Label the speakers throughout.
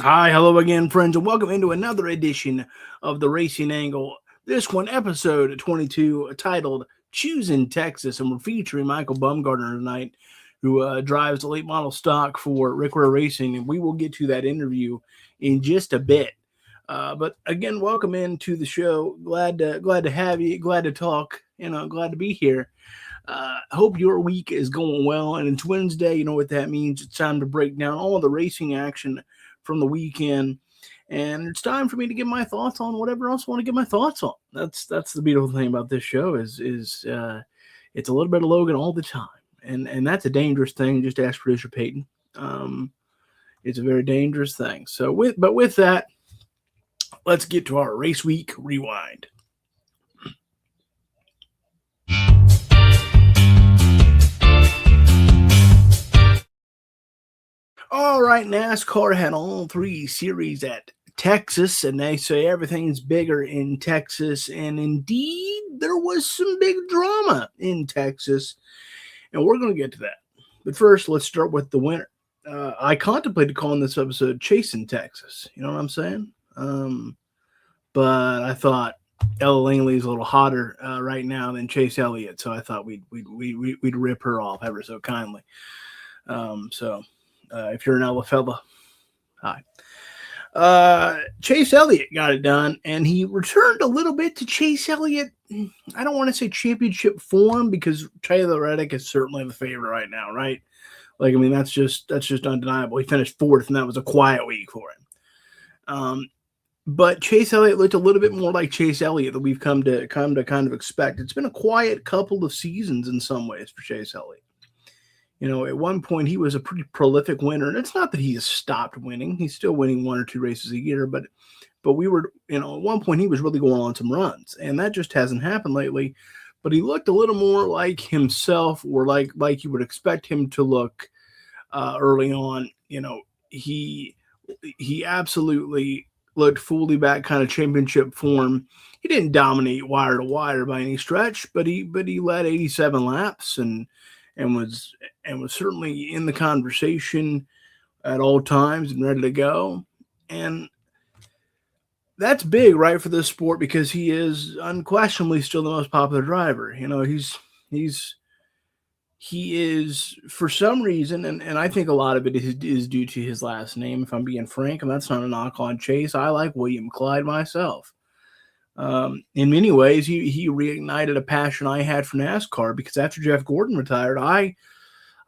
Speaker 1: Hi, hello again, friends, and welcome into another edition of the Racing Angle. This one, episode 22, titled Choosin, Texas, and we're featuring Michael Bumgarner tonight, who drives the late model stock for Rickware Racing, and we will get to that interview in just a bit. But again, welcome into the show. Glad to have you. Glad to talk. Glad to be here. Hope your week is going well, and it's Wednesday. You know what that means. It's time to break down all of the racing action from the weekend, and it's time for me to give my thoughts on whatever else I want to give my thoughts on. That's the beautiful thing about this show is it's a little bit of Logan all the time, and that's a dangerous thing. Just ask producer Peyton. It's a very dangerous thing. With that, let's get to our race week rewind. All right, NASCAR had all three series at Texas, and they say everything's bigger in Texas. And indeed, there was some big drama in Texas, and we're going to get to that. But first, let's start with the winner. I contemplated calling this episode Chasing Texas. You know what I'm saying? But I thought Ella Langley is a little hotter right now than Chase Elliott, so I thought we'd rip her off ever so kindly. If you're an Ella fella, hi. Chase Elliott got it done, and he returned a little bit to Chase Elliott. I don't want to say championship form because Taylor Reddick is certainly the favorite right now, right? Like, I mean, that's just undeniable. He finished fourth, and that was a quiet week for him. But Chase Elliott looked a little bit more like Chase Elliott that we've come to kind of expect. It's been a quiet couple of seasons in some ways for Chase Elliott. You know, at one point he was a pretty prolific winner, and it's not that he has stopped winning; he's still winning one or two races a year. But we were, at one point he was really going on some runs, and that just hasn't happened lately. But he looked a little more like himself, or like you would expect him to look early on. He absolutely looked fully back kind of championship form. He didn't dominate wire to wire by any stretch, but he led 87 laps and was certainly in the conversation at all times and ready to go. And that's big, right, for this sport because he is unquestionably still the most popular driver. He is for some reason, and I think a lot of it is due to his last name, if I'm being frank, and that's not a knock on Chase. I like William Clyde myself. In many ways, he reignited a passion I had for NASCAR because after Jeff Gordon retired,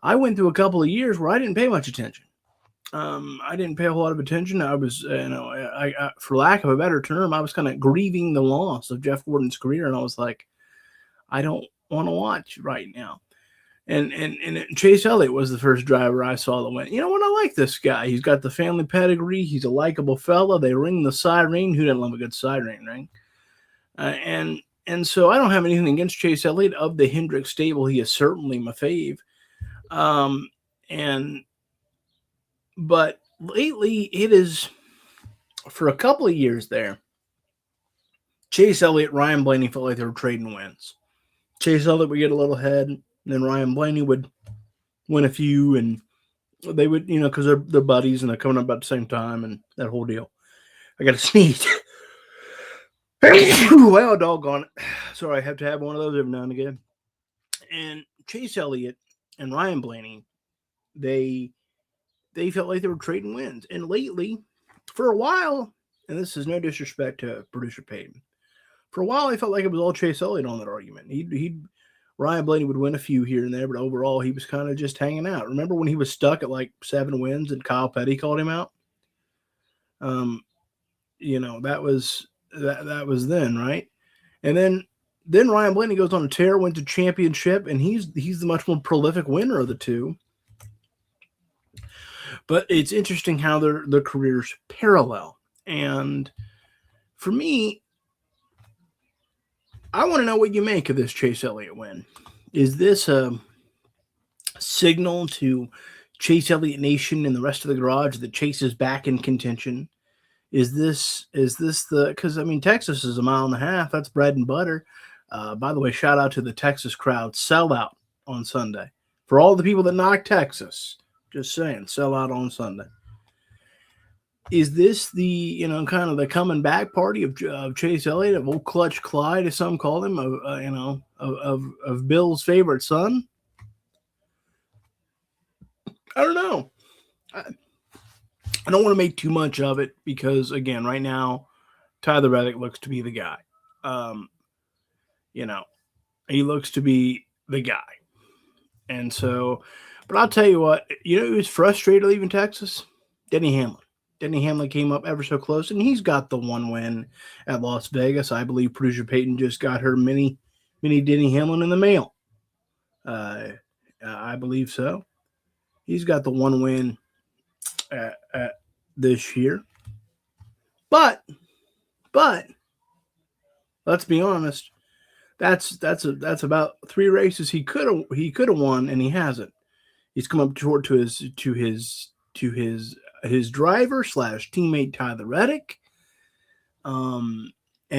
Speaker 1: I went through a couple of years where I didn't pay much attention. I didn't pay a whole lot of attention. I was, I for lack of a better term, I was kind of grieving the loss of Jeff Gordon's career, and I was like, I don't want to watch right now. And Chase Elliott was the first driver I saw that went, you know what, I like this guy. He's got the family pedigree. He's a likable fella. They ring the siren. Who didn't love a good siren ring? And so I don't have anything against Chase Elliott. Of the Hendrick stable, he is certainly my fave. But lately it is, for a couple of years there, Chase Elliott, Ryan Blaney felt like they were trading wins. Chase Elliott would get a little ahead, and then Ryan Blaney would win a few, and they would, because they're buddies and they're coming up about the same time and that whole deal. I got to sneeze. Well, doggone it. Sorry, I have to have one of those every now and again. And Chase Elliott and Ryan Blaney, they felt like they were trading wins. And lately, for a while, and this is no disrespect to producer Peyton, for a while I felt like it was all Chase Elliott on that argument. Ryan Blaney would win a few here and there, but overall he was kind of just hanging out. Remember when he was stuck at like 7 wins and Kyle Petty called him out? That was then, right? And then Ryan Blaney goes on a tear, went to championship, and he's the much more prolific winner of the two. But it's interesting how their careers parallel. And for me, I want to know what you make of this Chase Elliott win. Is this a signal to Chase Elliott Nation and the rest of the garage that Chase is back in contention? Is this because I mean Texas is a mile and a half. That's bread and butter. By the way, shout out to the Texas crowd. Sell out on Sunday for all the people that knock Texas. Just saying, sell out on Sunday. Is this the kind of the coming back party of Chase Elliott, of old Clutch Clyde, as some call him, of of Bill's favorite son? I don't know. I don't want to make too much of it because, again, right now, Tyler Reddick looks to be the guy. Um, you know, he looks to be the guy. And so, but I'll tell you what, who was frustrated leaving Texas? Denny Hamlin. Denny Hamlin came up ever so close, and he's got the one win at Las Vegas. I believe producer Peyton just got her mini Denny Hamlin in the mail. I believe so. He's got the one win at this year. But let's be honest. That's about 3 races he could have won, and he hasn't. He's come up short to his driver / teammate Tyler Reddick. And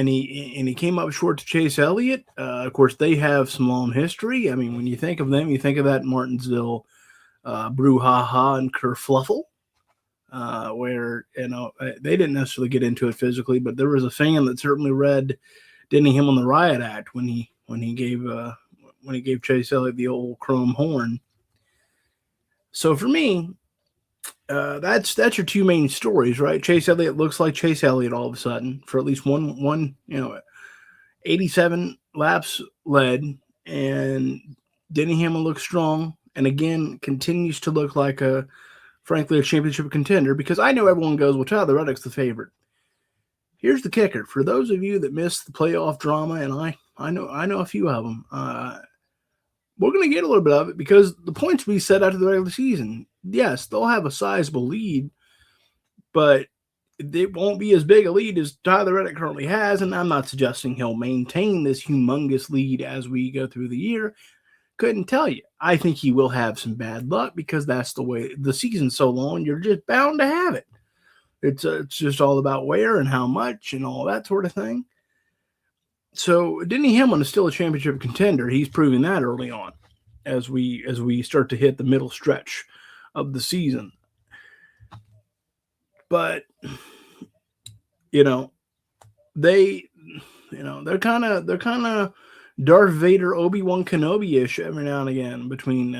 Speaker 1: he came up short to Chase Elliott. Of course, they have some long history. I mean, when you think of them, you think of that Martinsville brouhaha and kerfluffle, where they didn't necessarily get into it physically, but there was a fan that certainly read Denny Hamlin the riot act when he gave Chase Elliott the old chrome horn. So for me, that's your two main stories, right? Chase Elliott looks like Chase Elliott all of a sudden for at least one 87 laps led, and Denny Hamlin looks strong, and again continues to look like frankly a championship contender, because I know everyone goes, well, Tyler Reddick's the favorite. Here's the kicker: for those of you that missed the playoff drama, and I know a few of them, we're going to get a little bit of it because the points we set after the regular season, yes, they'll have a sizable lead, but it won't be as big a lead as Tyler Reddick currently has, and I'm not suggesting he'll maintain this humongous lead as we go through the year. Couldn't tell you. I think he will have some bad luck because that's the way the season's so long, you're just bound to have it. It's just all about where and how much and all that sort of thing. So Denny Hamlin is still a championship contender. He's proving that early on as we start to hit the middle stretch of the season. But they're kind of Darth Vader, Obi-Wan Kenobi-ish every now and again between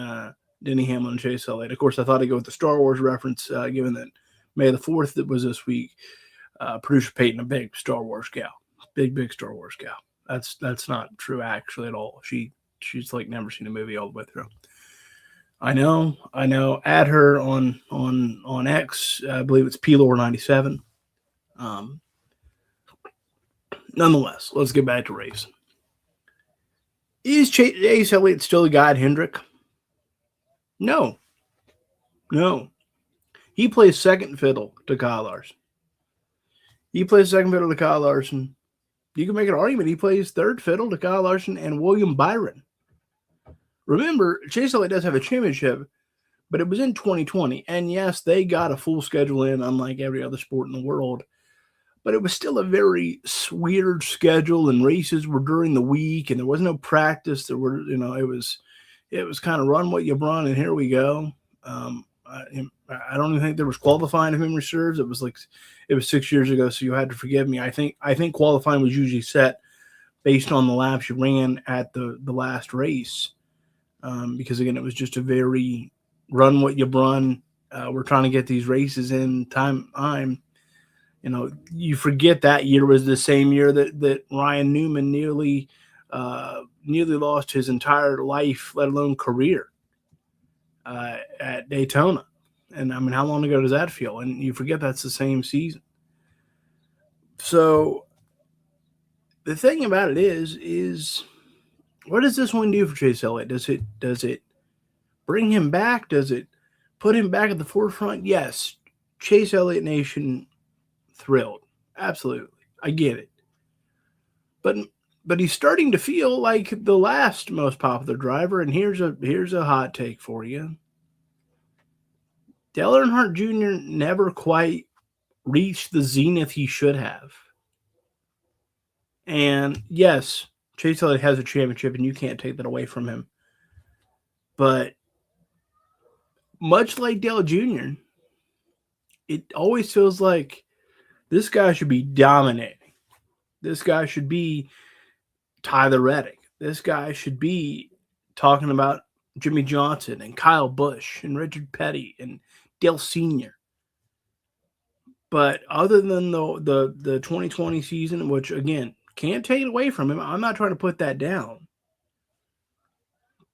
Speaker 1: Denny Hamlin and Chase Elliott. Of course, I thought I'd go with the Star Wars reference, given that May the 4th that was this week. Producer Peyton, a big Star Wars gal. Big Star Wars gal. That's not true actually at all. She's like never seen a movie all the way through. I know. Add her on X. I believe it's Pelor97. Nonetheless, let's get back to racing. Is Chase Elliott still the guy at Hendrick? No. He plays second fiddle to Kyle Larson. You can make an argument he plays third fiddle to Kyle Larson and William Byron. Remember, Chase Elliott does have a championship, but it was in 2020. And yes, they got a full schedule in, unlike every other sport in the world. But it was still a very weird schedule, and races were during the week, and there was no practice. There were, it was kind of run what you run, and here we go. I don't even think there was qualifying, if memory serves. It was 6 years ago, so you had to forgive me. I think qualifying was usually set based on the laps you ran at the last race, because again, it was just a very run what you run. We're trying to get these races in time. You forget that year was the same year that Ryan Newman nearly lost his entire life, let alone career, at Daytona. And I mean, how long ago does that feel? And you forget that's the same season. So the thing about it is what does this win do for Chase Elliott? Does it bring him back? Does it put him back at the forefront? Yes. Chase Elliott Nation thrilled. Absolutely. I get it. But he's starting to feel like the last most popular driver, and here's a hot take for you. Dale Earnhardt Jr. never quite reached the zenith he should have. And yes, Chase Elliott has a championship, and you can't take that away from him. But much like Dale Jr., it always feels like this guy should be dominating. This guy should be Tyler Reddick. This guy should be talking about Jimmy Johnson and Kyle Busch and Richard Petty and Dale Sr. But other than the 2020 season, which again can't take it away from him, I'm not trying to put that down.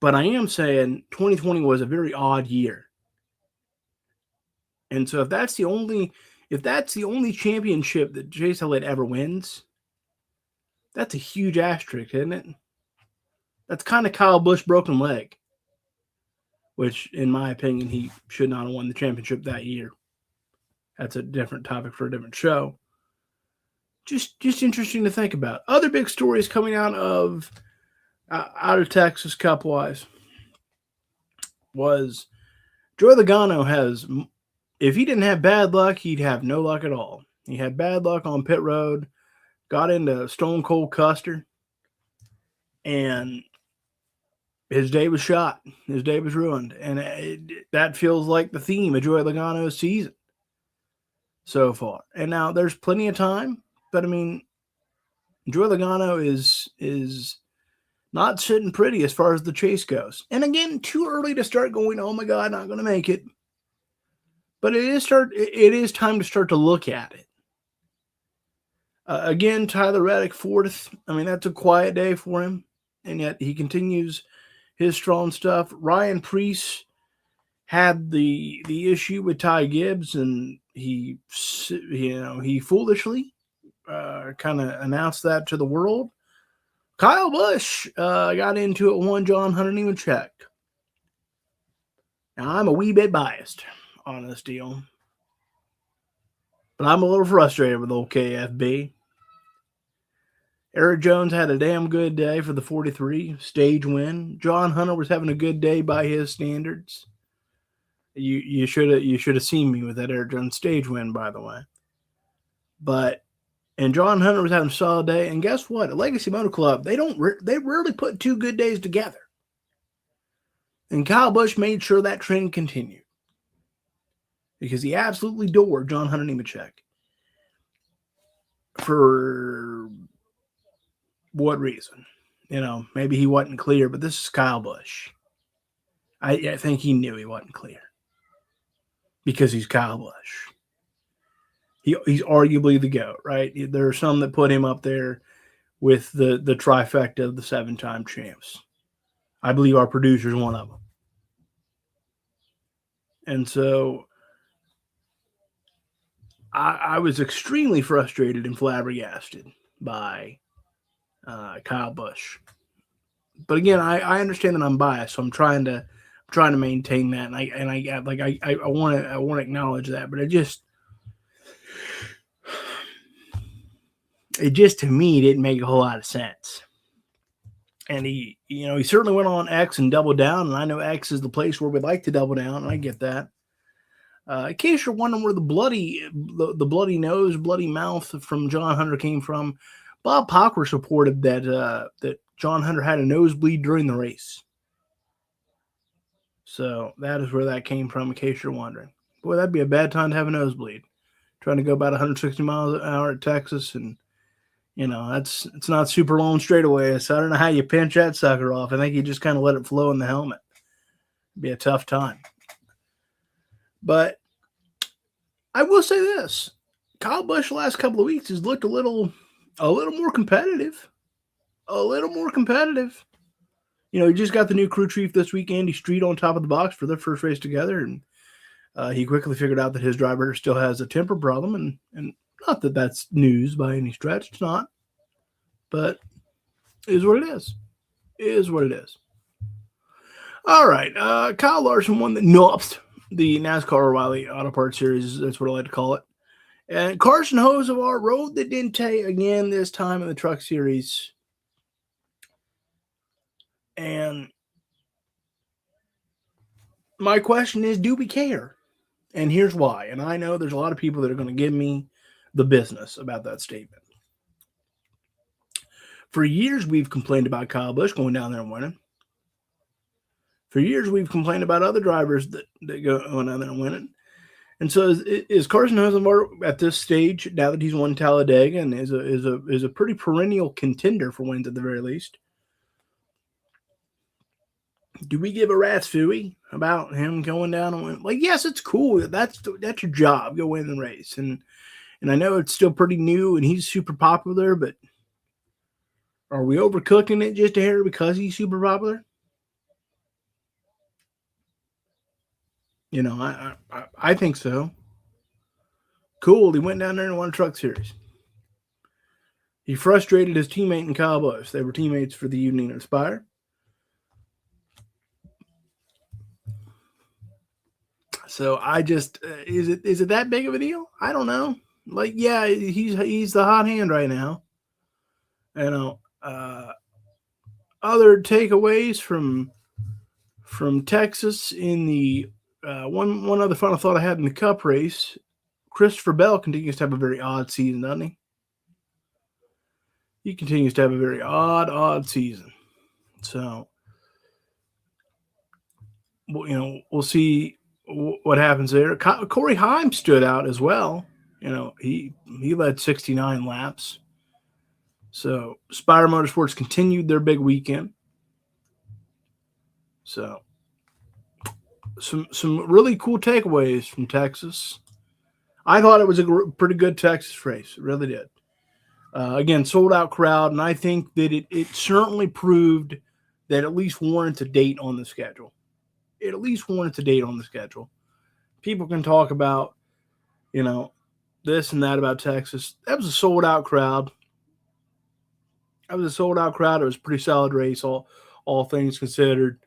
Speaker 1: But I am saying 2020 was a very odd year. And so if that's the only championship that Chase Elliott ever wins, that's a huge asterisk, isn't it? That's kind of Kyle Busch's broken leg, which, in my opinion, he should not have won the championship that year. That's a different topic for a different show. Just interesting to think about. Other big stories coming out of Texas Cup-wise was Joey Logano has, if he didn't have bad luck, he'd have no luck at all. He had bad luck on pit road, got into Stone Cold Custer, and his day was shot. His day was ruined. And that feels like the theme of Joey Logano's season so far. And now there's plenty of time, but I mean, Joey Logano is not sitting pretty as far as the chase goes. And again, too early to start going, oh my God, not going to make it. But it is time to start to look at it. Again, Tyler Reddick, fourth. I mean, that's a quiet day for him. And yet he continues his strong stuff. Ryan Preece had the issue with Ty Gibbs, and he foolishly kind of announced that to the world. Kyle Busch got into it, won John Hunter Nemechek. Now, I'm a wee bit biased on this deal, but I'm a little frustrated with old KFB. Eric Jones had a damn good day for the 43 stage win. John Hunter was having a good day by his standards. You should have seen me with that Eric Jones stage win, by the way. And John Hunter was having a solid day. And guess what? At Legacy Motor Club, they rarely put two good days together. And Kyle Busch made sure that trend continued, because he absolutely adored John Hunter Nemechek. For what reason? Maybe he wasn't clear, but this is Kyle Busch. I think he knew he wasn't clear, because he's Kyle Busch. He's arguably the GOAT, right? There are some that put him up there with the trifecta of the 7-time champs. I believe our producer is one of them. And so I was extremely frustrated and flabbergasted by Kyle Busch. But again, I understand that I'm biased, so I'm trying to maintain that, and I want to acknowledge that. But it just to me didn't make a whole lot of sense. And he certainly went on X and doubled down, and I know X is the place where we'd like to double down, and I get that. In case you're wondering where the bloody nose, bloody mouth from John Hunter came from, Bob Pockworth reported that John Hunter had a nosebleed during the race. So that is where that came from, in case you're wondering. Boy, that'd be a bad time to have a nosebleed. Trying to go about 160 miles an hour at Texas, and it's not super long straightaway, so I don't know how you pinch that sucker off. I think you just kind of let it flow in the helmet. It'd be a tough time. But I will say this. Kyle Busch the last couple of weeks has looked a little more competitive. A little more competitive. He just got the new crew chief this week, Andy Street, on top of the box for their first race together, and he quickly figured out that his driver still has a temper problem, and not that that's news by any stretch. It's not. But it is what it is. It is what it is. All right. Kyle Larson won the NASCAR O'Reilly Auto Parts Series. That's what I like to call it. And Carson Hocevar rode the Dente again, this time in the Truck Series. And my question is, do we care? And here's why. And I know there's a lot of people that are going to give me the business about that statement. For years, we've complained about Kyle Busch going down there and winning. For years, we've complained about other drivers that go down there and winning. And so is Carson Hocevar at this stage, now that he's won Talladega and is a pretty perennial contender for wins at the very least? Do we give a rat's fooey about him going down and win? Like, yes, it's cool. That's your job. Go win the race. And I know it's still pretty new and he's super popular, but are we overcooking it just a hair because he's super popular? You know, I think so. Cool. He went down there and won a Truck Series. He frustrated his teammate in Kyle Busch. They were teammates for the Union Inspire. So I just is it that big of a deal? I don't know. Like, yeah, he's the hot hand right now. You know, other takeaways from Texas in the one other final thought I had in the Cup race. Christopher Bell continues to have a very odd season, doesn't he? He continues to have a very odd season. So, we'll see what happens there. Corey Heim stood out as well. You know, he led 69 laps. So Spire Motorsports continued their big weekend. So some really cool takeaways from Texas. I thought it was a pretty good Texas race. It really did. Again, sold out crowd, and I think that it certainly proved that at least warrants a date on the schedule. It at least warrants a date on the schedule. People can talk about, this and that about Texas. That was a sold out crowd. It was a pretty solid race, all things considered.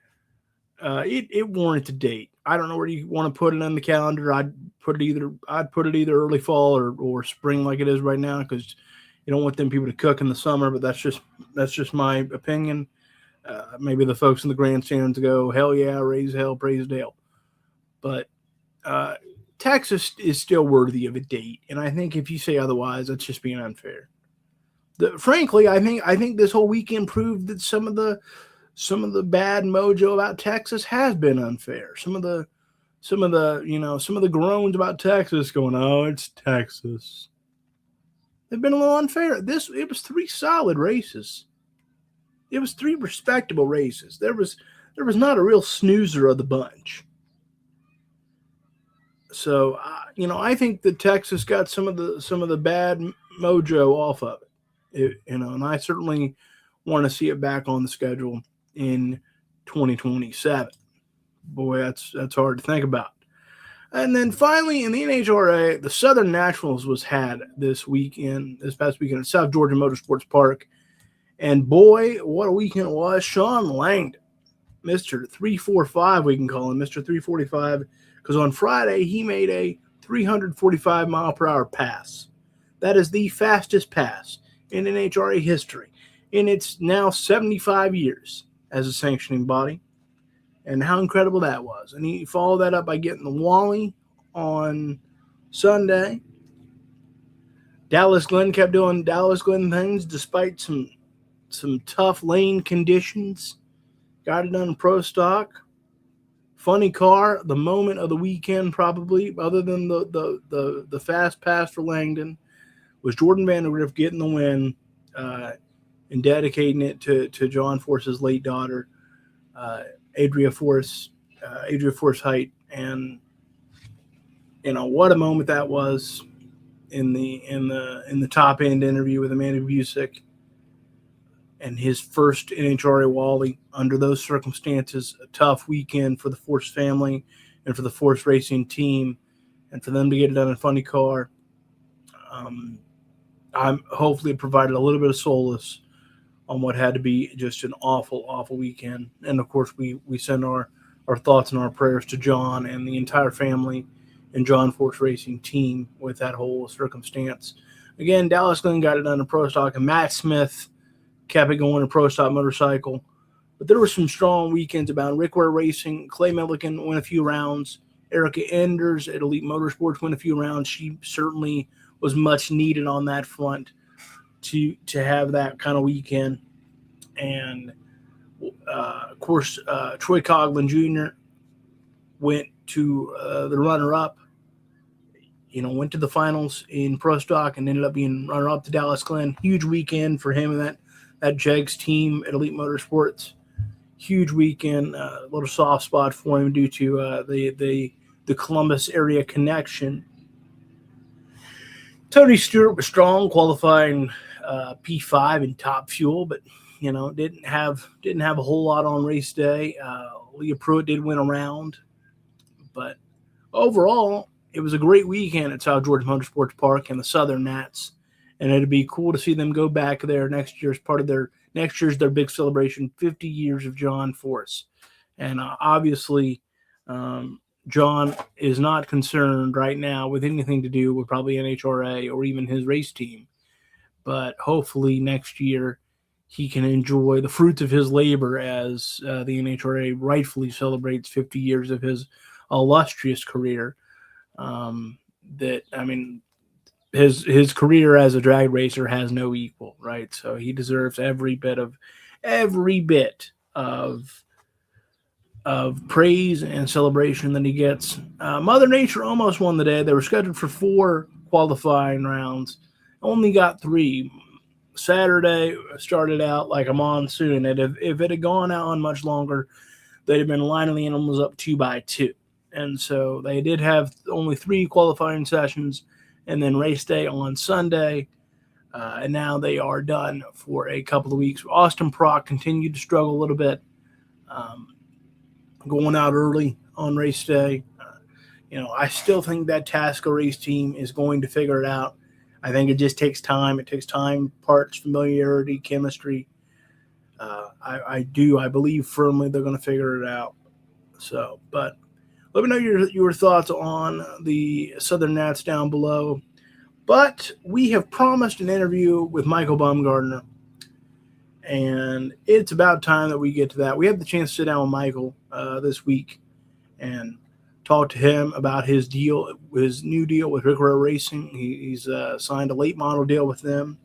Speaker 1: It warrants a date. I don't know where you want to put it on the calendar. I'd put it either early fall or spring like it is right now, because you don't want them people to cook in the summer. But that's just my opinion. Maybe the folks in the grandstands go, hell yeah, raise hell, praise Dale. But Texas is still worthy of a date, and I think if you say otherwise, that's just being unfair. Frankly, I think this whole weekend proved that some of the bad mojo about Texas has been unfair. Some of the groans about Texas going, oh, it's Texas. They've been a little unfair. It was 3 solid races. It was 3 respectable races. There was not a real snoozer of the bunch. So I think that Texas got some of the bad mojo off of it. And I certainly want to see it back on the schedule in 2027. Boy, that's hard to think about. And then finally in the NHRA, the Southern Nationals was had this past weekend at South Georgia Motorsports Park. And boy, what a weekend it was. Shawn Langdon, Mr. 345, we can call him, Mr. 345, because on Friday he made a 345 mile per hour pass. That is the fastest pass in NHRA history. And it's now 75 years as a sanctioning body. And how incredible that was. And he followed that up by getting the Wally on Sunday. Dallas Glenn kept doing Dallas Glenn things despite some tough lane conditions. Got it done in pro stock. Funny car, the moment of the weekend probably, other than the fast pass for Langdon, was Jordan Vandergriff getting the win and dedicating it to John Force's late daughter, Adria Force Height. And what a moment that was in the top end interview with Amanda Busick. And his first NHRA Wally under those circumstances, a tough weekend for the Force family and for the Force racing team, and for them to get it done in a funny car. I'm hopefully provided a little bit of solace on what had to be just an awful, awful weekend. And of course, we send our thoughts and our prayers to John and the entire family and John Force Racing team with that whole circumstance. Again, Dallas Glenn got it done in pro stock, and Matt Smith kept it going in pro stock motorcycle. But there were some strong weekends about Rick Ware Racing. Clay Milliken won a few rounds. Erica Enders at Elite Motorsports won a few rounds. She certainly was much needed on that front to have that kind of weekend. And, of course, Troy Coughlin Jr. went to the runner-up went to the finals in Pro Stock and ended up being runner-up to Dallas Glenn. Huge weekend for him and that Jegs team at Elite Motorsports. Huge weekend. A little soft spot for him due to the Columbus area connection. Tony Stewart was strong, qualifying P5 in top fuel, but didn't have a whole lot on race day. Leah Pruitt did win a round, but overall, it was a great weekend at South Georgia Motorsports Park and the Southern Nats, and it'd be cool to see them go back there next year as part of their big celebration, 50 years of John Force, and obviously. John is not concerned right now with anything to do with probably NHRA or even his race team. But hopefully next year he can enjoy the fruits of his labor as the NHRA rightfully celebrates 50 years of his illustrious career. His career as a drag racer has no equal, right? So he deserves every bit of praise and celebration that he gets. Mother Nature almost won the day. They were scheduled for 4 qualifying rounds, only got 3. Saturday started out like a monsoon, and if it had gone on much longer, they'd have been lining the animals up 2 by 2. And so they did have only 3 qualifying sessions, and then race day on Sunday. And now they are done for a couple of weeks. Austin Prock continued to struggle a little bit. Going out early on race day. I still think that Tasco race team is going to figure it out. I think it just takes time. It takes time, parts, familiarity, chemistry. I believe firmly they're going to figure it out. So, but let me know your thoughts on the Southern Nats down below. But we have promised an interview with Michael Bumgarner, and it's about time that we get to that. We had the chance to sit down with Michael this week and talk to him about his new deal with Rick Ware Racing. He's signed a late model deal with them,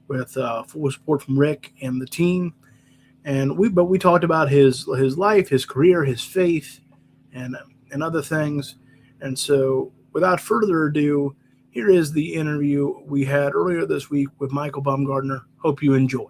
Speaker 1: with full support from Rick and the team. And we talked about his life, his career, his faith, and other things. And so, without further ado, here is the interview we had earlier this week with Michael Bumgarner. Hope you enjoy.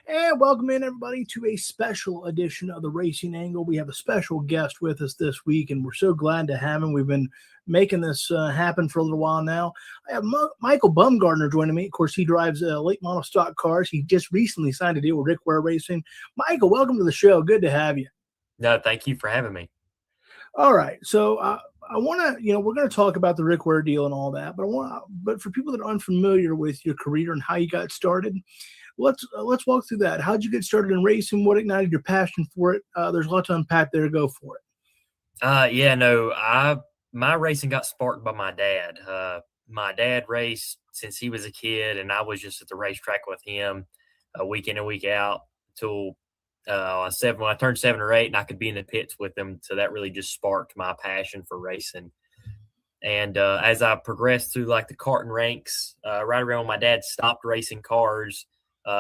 Speaker 1: And welcome in, everybody, to a special edition of the Racing Angle. We have a special guest with us this week, and we're so glad to have him. We've been making this happen for a little while now. I have Michael Bumgarner joining me. Of course, he drives late model stock cars. He just recently signed a deal with Rick Ware Racing. Michael, welcome to the show. Good to have you.
Speaker 2: No, thank you for having me.
Speaker 1: All right. So I want to, we're going to talk about the Rick Ware deal and all that, but for people that are unfamiliar with your career and how you got started, let's walk through that. How'd you get started in racing? What ignited your passion for it? There's a lot to unpack there. Go for
Speaker 2: it. My racing got sparked by my dad. My dad raced since he was a kid, and I was just at the racetrack with him week in and week out until when I turned 7 or 8, and I could be in the pits with him. So that really just sparked my passion for racing. And as I progressed through like the karting ranks, right around when my dad stopped racing cars,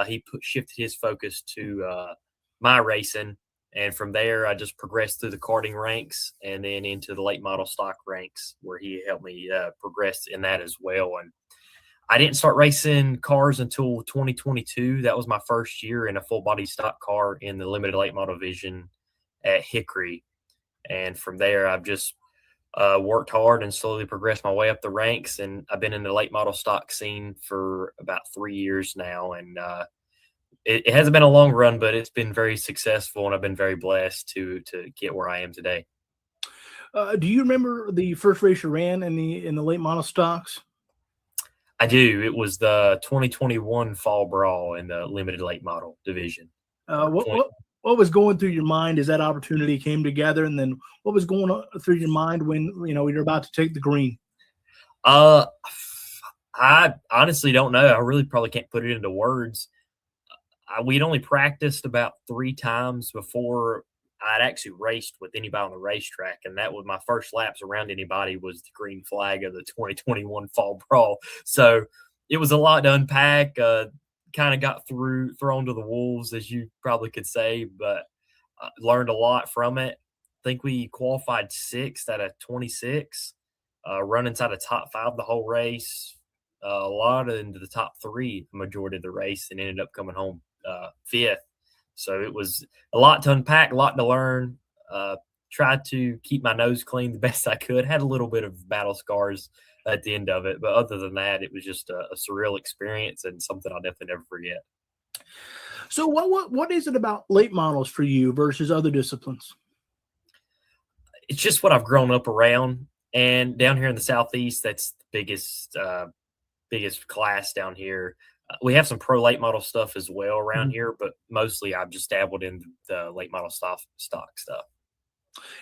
Speaker 2: he shifted his focus to my racing. And from there, I just progressed through the karting ranks and then into the late model stock ranks, where he helped me progress in that as well. And I didn't start racing cars until 2022. That was my first year in a full body stock car in the limited late model division at Hickory. And from there, I've just worked hard and slowly progressed my way up the ranks. And I've been in the late model stock scene for about 3 years now. And it hasn't been a long run, but it's been very successful, and I've been very blessed to get where I am today.
Speaker 1: Do you remember the first race you ran in the late model stocks?
Speaker 2: I do. It was the 2021 Fall Brawl in the limited late model division.
Speaker 1: What was going through your mind as that opportunity came together, and then what was going on through your mind when you're about to take the green?
Speaker 2: I honestly don't know. I really probably can't put it into words. We'd only practiced about 3 times before I'd actually raced with anybody on the racetrack, and that was my first laps around anybody was the green flag of the 2021 Fall Brawl. So it was a lot to unpack. Kind of got thrown to the wolves, as you probably could say, but learned a lot from it. I think we qualified 6th out of 26, run inside the top 5 the whole race, a lot into the top 3 the majority of the race, and ended up coming home 5th. So it was a lot to unpack, a lot to learn. Tried to keep my nose clean the best I could. Had a little bit of battle scars at the end of it, but other than that, it was just a surreal experience and something I'll definitely never forget.
Speaker 1: So what is it about late models for you versus other disciplines?
Speaker 2: It's just what I've grown up around, and down here in the Southeast, that's the biggest class down here. We have some pro late model stuff as well around here, but mostly I've just dabbled in the late model stock stuff.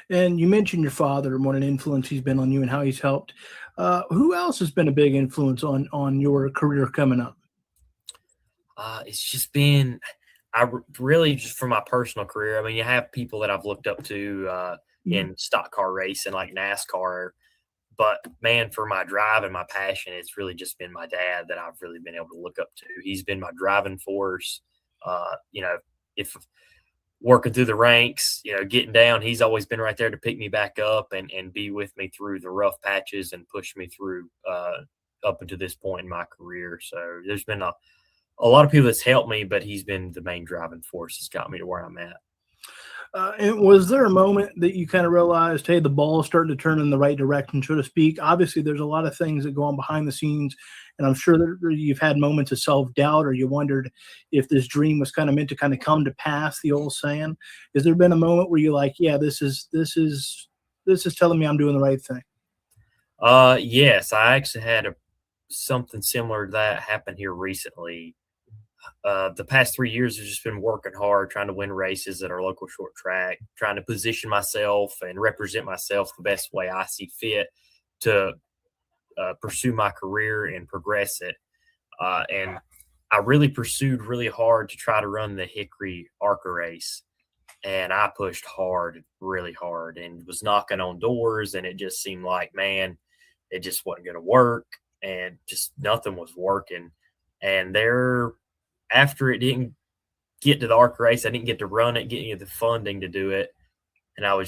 Speaker 1: And you mentioned your father and what an influence he's been on you and how he's helped. Who else has been a big influence on your career coming up?
Speaker 2: It's just been, really just for my personal career. I mean, you have people that I've looked up to in stock car racing like NASCAR, but man, for my drive and my passion, it's really just been my dad that I've really been able to look up to. He's been my driving force. If working through the ranks, getting down, he's always been right there to pick me back up and be with me through the rough patches and push me through up until this point in my career. So there's been a lot of people that's helped me, but he's been the main driving force that's got me to where I'm at.
Speaker 1: And was there a moment that you kind of realized, hey, the ball is starting to turn in the right direction, so to speak? Obviously, there's a lot of things that go on behind the scenes, and I'm sure that you've had moments of self-doubt, or you wondered if this dream was kind of meant to kind of come to pass, the old saying. Has there been a moment where you're like, yeah, this is telling me I'm doing the right thing?
Speaker 2: Yes, I actually had something similar to that happen here recently. The past 3 years have just been working hard, trying to win races at our local short track, trying to position myself and represent myself the best way I see fit to pursue my career and progress it. And I really pursued really hard to try to run the Hickory ARCA race. And I pushed hard, really hard, and was knocking on doors. And it just seemed like, man, it just wasn't going to work. And just nothing was working. And after it didn't get to the ARC race, I didn't get to run it, getting the funding to do it. And I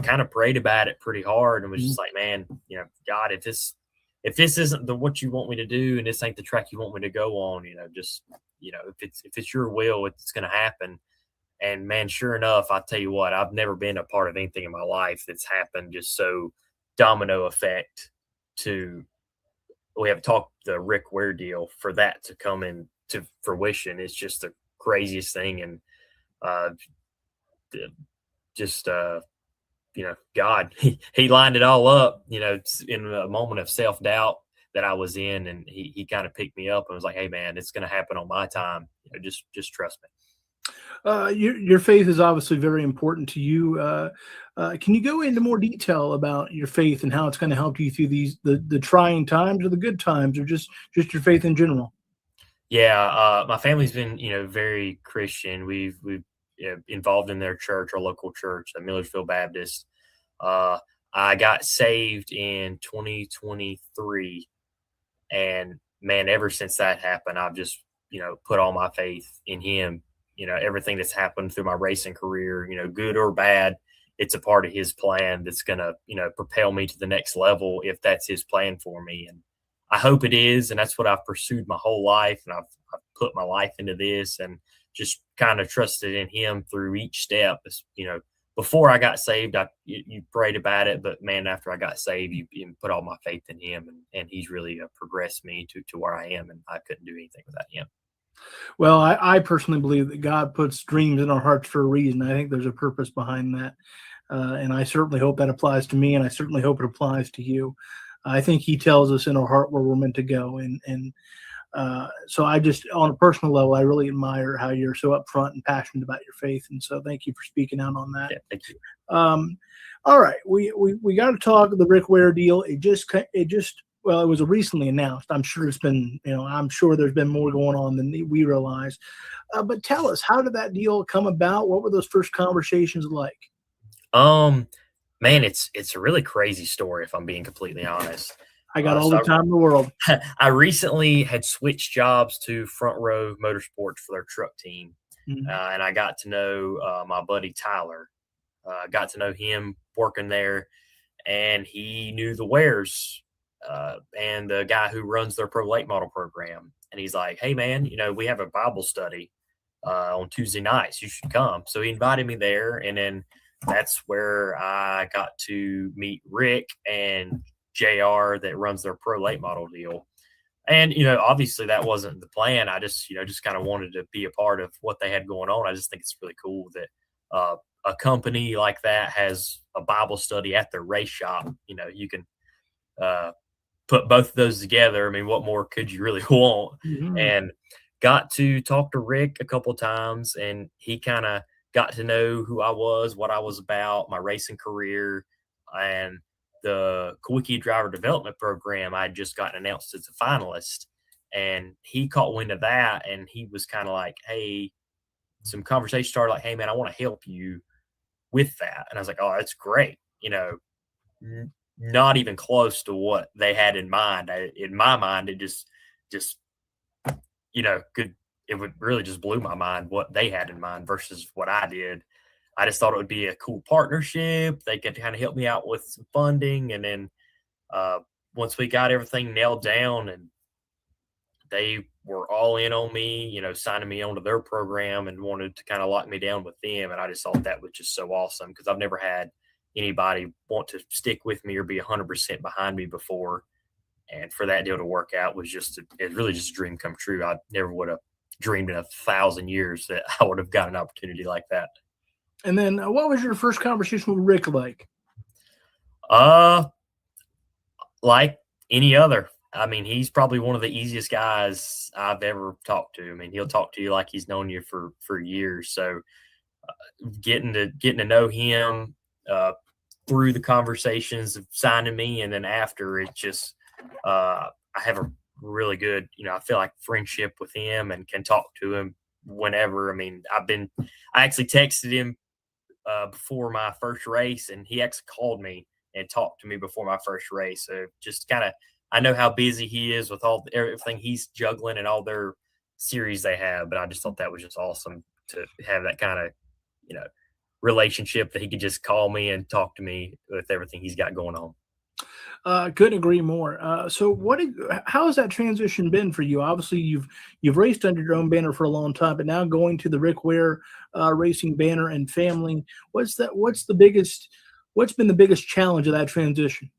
Speaker 2: kind of prayed about it pretty hard and was just like, man, God, if this isn't what you want me to do, and this ain't the track you want me to go on, if it's your will, it's going to happen. And man, sure enough, I tell you what, I've never been a part of anything in my life that's happened just so domino effect to, we have talked the Rick Ware deal for that to come into fruition. It's just the craziest thing. And God, he lined it all up, in a moment of self-doubt that I was in. And he kind of picked me up and was like, hey man, it's going to happen on my time. Just trust me.
Speaker 1: Your faith is obviously very important to you. Can you go into more detail about your faith and how it's going to help you through the trying times or the good times, or just your faith in general?
Speaker 2: Yeah, my family's been, very Christian. We've involved in their church, our local church, the Millersville Baptist. I got saved in 2023, and man, ever since that happened, I've just, put all my faith in Him. Everything that's happened through my racing career, good or bad, it's a part of His plan that's going to, propel me to the next level if that's His plan for me. And I hope it is. And that's what I've pursued my whole life. And I've put my life into this and just kind of trusted in Him through each step. Before I got saved, you prayed about it, but man, after I got saved, you put all my faith in Him, and He's really progressed me to where I am. And I couldn't do anything without Him.
Speaker 1: Well, I personally believe that God puts dreams in our hearts for a reason. I think there's a purpose behind that. And I certainly hope that applies to me, and I certainly hope it applies to you. I think He tells us in our heart where we're meant to go. And so I just, on a personal level, I really admire how you're so upfront and passionate about your faith. And so thank you for speaking out on that.
Speaker 2: Yeah, thank you.
Speaker 1: All right. We got to talk the Rick Ware deal. It just Well, it was recently announced. I'm sure it's been, I'm sure there's been more going on than we realize. But tell us, how did that deal come about? What were those first conversations like?
Speaker 2: Um, Man, it's a really crazy story if I'm being completely honest.
Speaker 1: I got all the
Speaker 2: So
Speaker 1: time in the world.
Speaker 2: I recently had switched jobs to Front Row Motorsports for their truck team,
Speaker 1: Mhm.
Speaker 2: and I got to know my buddy Tyler. Got to know him working there, and he knew the Wares and the guy who runs their pro late model program. And he's like, "Hey, man, we have a Bible study on Tuesday nights. You should come." So he invited me there, and then that's where I got to meet Rick and JR that runs their pro late model deal. And obviously that wasn't the plan. I just kind of wanted to be a part of what they had going on. I just think it's really cool that a company like that has a Bible study at their race shop. You can uh, put both of those together. I mean, what more could you really want?
Speaker 1: Mhm.
Speaker 2: And got to talk to Rick a couple times, and he kind of got to know who I was, what I was about, my racing career, and the Quickie Driver Development Program. I had just gotten announced as a finalist, and he caught wind of that, and he was kind of like, "Hey," some conversation started like, "Hey, man, I want to help you with that." And I was like, "Oh, that's great." Not even close to what they had in mind. In my mind, it just could it would really just blew my mind what they had in mind versus what I did. I just thought it would be a cool partnership. They could kind of help me out with some funding, and then uh, once we got everything nailed down and they were all in on me, signing me onto their program and wanted to kind of lock me down with them. And I just thought that was just so awesome because I've never had anybody want to stick with me or be 100% behind me before. And for that deal to work out was it really just a dream come true. I never would have dreamed in 1,000 years that I would have got an opportunity like that.
Speaker 1: And then, what was your first conversation with Rick like?
Speaker 2: Uh, like any other. I mean, he's probably one of the easiest guys I've ever talked to. I mean, he'll talk to you like he's known you for years. So getting to know him through the conversations of signing me, and then after it just I have a really good, I feel like friendship with him and can talk to him whenever. I mean, I actually texted him before my first race, and he actually called me and talked to me before my first race. So just kind of, I know how busy he is with everything he's juggling and all their series they have, but I just thought that was just awesome to have that kind of, you know, relationship that he could just call me and talk to me with everything he's got going on.
Speaker 1: Couldn't agree more. So, how has that transition been for you? Obviously, you've raced under your own banner for a long time, but now going to the Rick Ware Racing banner and family. What's been the biggest challenge of that transition?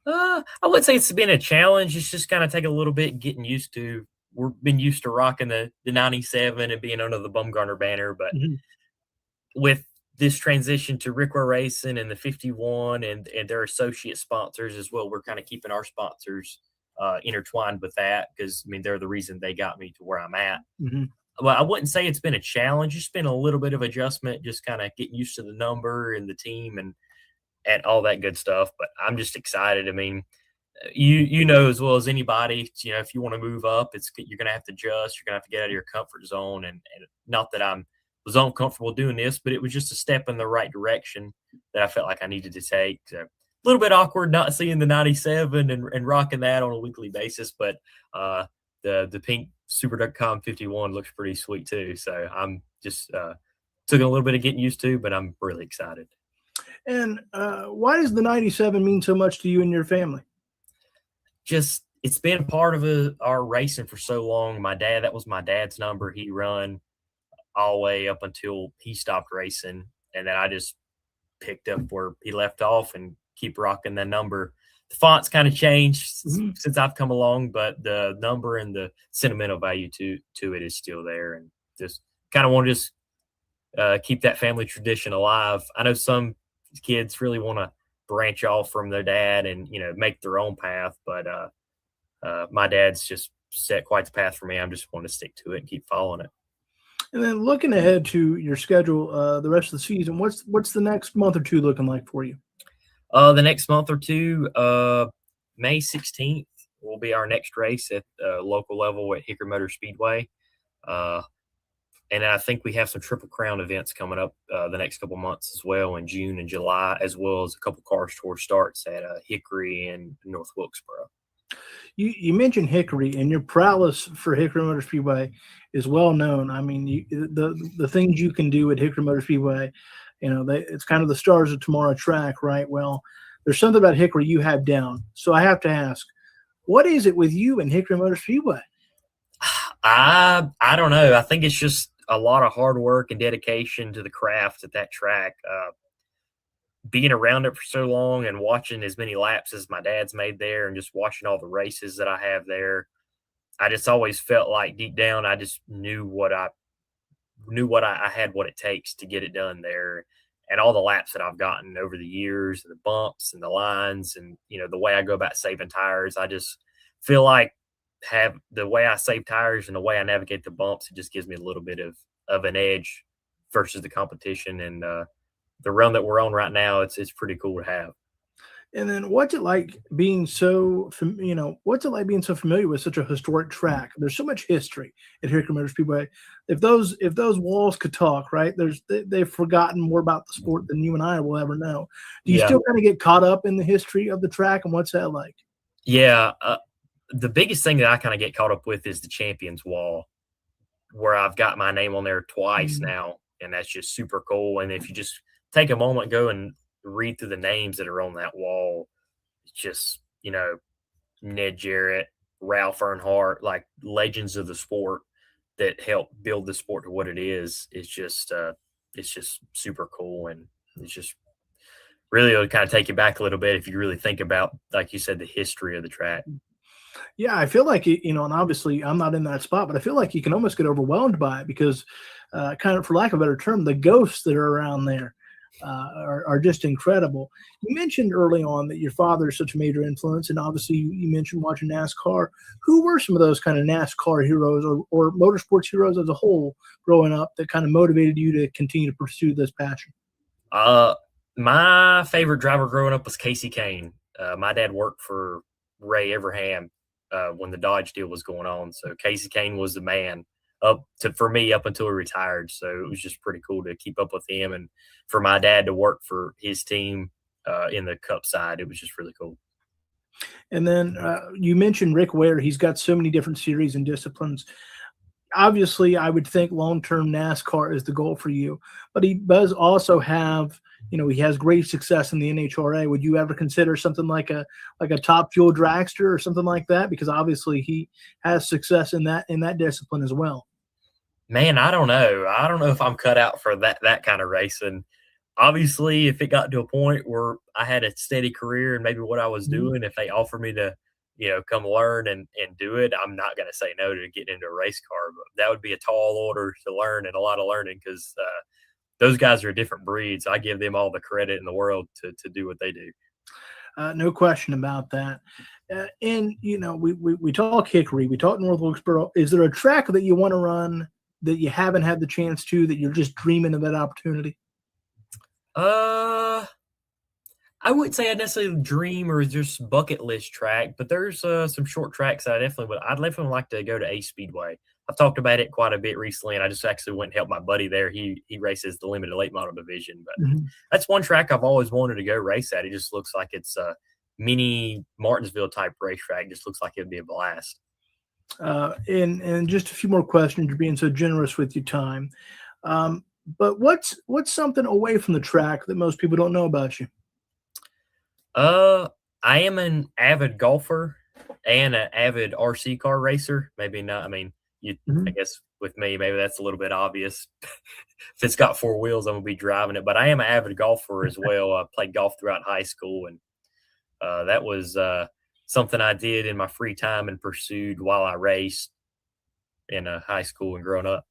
Speaker 2: I would say it's been a challenge. It's just kind of take a little bit getting used to. We've been used to rocking the 97 and being under the Bumgarner banner, but
Speaker 1: Mhm.
Speaker 2: with this transition to Rickware Racing and the 51 and their associate sponsors as well, we're kind of keeping our sponsors intertwined with that because I mean they're the reason they got me to where I'm at.
Speaker 1: Mhm.
Speaker 2: Well, I wouldn't say it's been a challenge. It's been a little bit of adjustment, just kind of getting used to the number and the team and all that good stuff. But I'm just excited. I mean, you know as well as anybody, if you want to move up, you're going to have to adjust. You're going to have to get out of your comfort zone. And not that I was uncomfortable doing this, but it was just a step in the right direction that I felt like I needed to take. So a little bit awkward not seeing the 97 and rocking that on a weekly basis, but the pink Super.com 51 looks pretty sweet too. So I'm just took a little bit of getting used to, but I'm really excited.
Speaker 1: And why does the 97 mean so much to you and your family?
Speaker 2: Just it's been part of our racing for so long. That was my dad's number. He run all the way up until he stopped racing, and then I just picked up where he left off and keep rocking that number. The font's kind of changed
Speaker 1: Mhm.
Speaker 2: since I've come along, but the number and the sentimental value to it is still there, and just kind of want to just keep that family tradition alive. I know some kids really want to branch off from their dad and make their own path, but my dad's just set quite the path for me. I'm just want to stick to it and keep following it.
Speaker 1: And then looking ahead to your schedule, the rest of the season, what's the next month or two looking like for you?
Speaker 2: The next month or two, May 16th will be our next race at local level at Hickory Motor Speedway. Uh, and I think we have some Triple Crown events coming up the next couple months as well in June and July, as well as a couple car tour starts at Hickory and North Wilkesboro.
Speaker 1: You mentioned Hickory, and your prowess for Hickory Motor Speedway is well known. I mean, the things you can do at Hickory Motor Speedway, it's kind of the stars of tomorrow track, right? Well, there's something about Hickory you have down. So I have to ask, what is it with you and Hickory Motor Speedway?
Speaker 2: I don't know. I think it's just a lot of hard work and dedication to the craft at that track. Being around it for so long and watching as many laps as my dad's made there and just watching all the races that I have there, I just always felt like deep down I just knew I had what it takes to get it done there. And all the laps that I've gotten over the years, the bumps and the lines, and the way I go about saving tires, I just feel like have the way I save tires and the way I navigate the bumps, it just gives me a little bit of an edge versus the competition. And the run that we're on right now, it's pretty cool to have.
Speaker 1: And then what's it like being what's it like being so familiar with such a historic track? There's so much history at Hickory Motor Speedway. If those walls could talk, right? They've forgotten more about the sport than you and I will ever know. Do you
Speaker 2: Yeah.
Speaker 1: still kind of get caught up in the history of the track, and what's that like?
Speaker 2: Yeah. The biggest thing that I kind of get caught up with is the Champions Wall, where I've got my name on there twice
Speaker 1: Mhm.
Speaker 2: now, and that's just super cool. And if you just take a moment, go and read through the names that are on that wall, it's just Ned Jarrett, Ralph Earnhardt, like legends of the sport that helped build the sport to what it is. It's just super cool, and it's just really it'll kind of take you back a little bit if you really think about, like you said, the history of the track.
Speaker 1: Yeah, I feel like and obviously I'm not in that spot, but I feel like you can almost get overwhelmed by it because, kind of for lack of a better term, the ghosts that are around there are just incredible. You mentioned early on that your father is such a major influence, and obviously you mentioned watching NASCAR. Who were some of those kind of NASCAR heroes or motorsports heroes as a whole growing up that kind of motivated you to continue to pursue this passion?
Speaker 2: Uh, my favorite driver growing up was Casey Kane. My dad worked for Ray Everham when the Dodge deal was going on, so Casey Kane was the man for me up until he retired. So it was just pretty cool to keep up with him, and for my dad to work for his team in the Cup side, it was just really cool.
Speaker 1: And then you mentioned Rick Ware. He's got so many different series and disciplines. Obviously, I would think long-term NASCAR is the goal for you, but he does also have, he has great success in the NHRA. Would you ever consider something like a top fuel dragster or something like that? Because obviously he has success in that discipline as well.
Speaker 2: Man, I don't know. I don't know if I'm cut out for that kind of racing. Obviously, if it got to a point where I had a steady career and maybe what I was
Speaker 1: Mhm.
Speaker 2: doing, if they offered me to, come learn and do it, I'm not going to say no to getting into a race car. But that would be a tall order to learn and a lot of learning because those guys are a different breed. So I give them all the credit in the world to do what they do.
Speaker 1: No question about that. And we talk Hickory, we talk North Wilkesboro. Is there a track that you want to run that you haven't had the chance to that you're just dreaming of that opportunity?
Speaker 2: Uh, I wouldn't say I necessarily dream or just bucket list track, but there's some short tracks that I'd definitely like to go to Ace Speedway. I've talked about it quite a bit recently, and I just actually went and helped my buddy there. He races the limited late model division, but
Speaker 1: Mhm.
Speaker 2: that's one track I've always wanted to go race at. It just looks like it's a mini Martinsville type racetrack. Just looks like it'd be a blast.
Speaker 1: And just a few more questions. You're being so generous with your time. But what's something away from the track that most people don't know about you?
Speaker 2: Uh, I am an avid golfer and an avid RC car racer. Maybe not. I mean, I
Speaker 1: Mhm.
Speaker 2: guess with me, maybe that's a little bit obvious. If it's got four wheels, I'm gonna be driving it. But I am an avid golfer as well. I played golf throughout high school, and that was something I did in my free time and pursued while I raced in high school and growing up.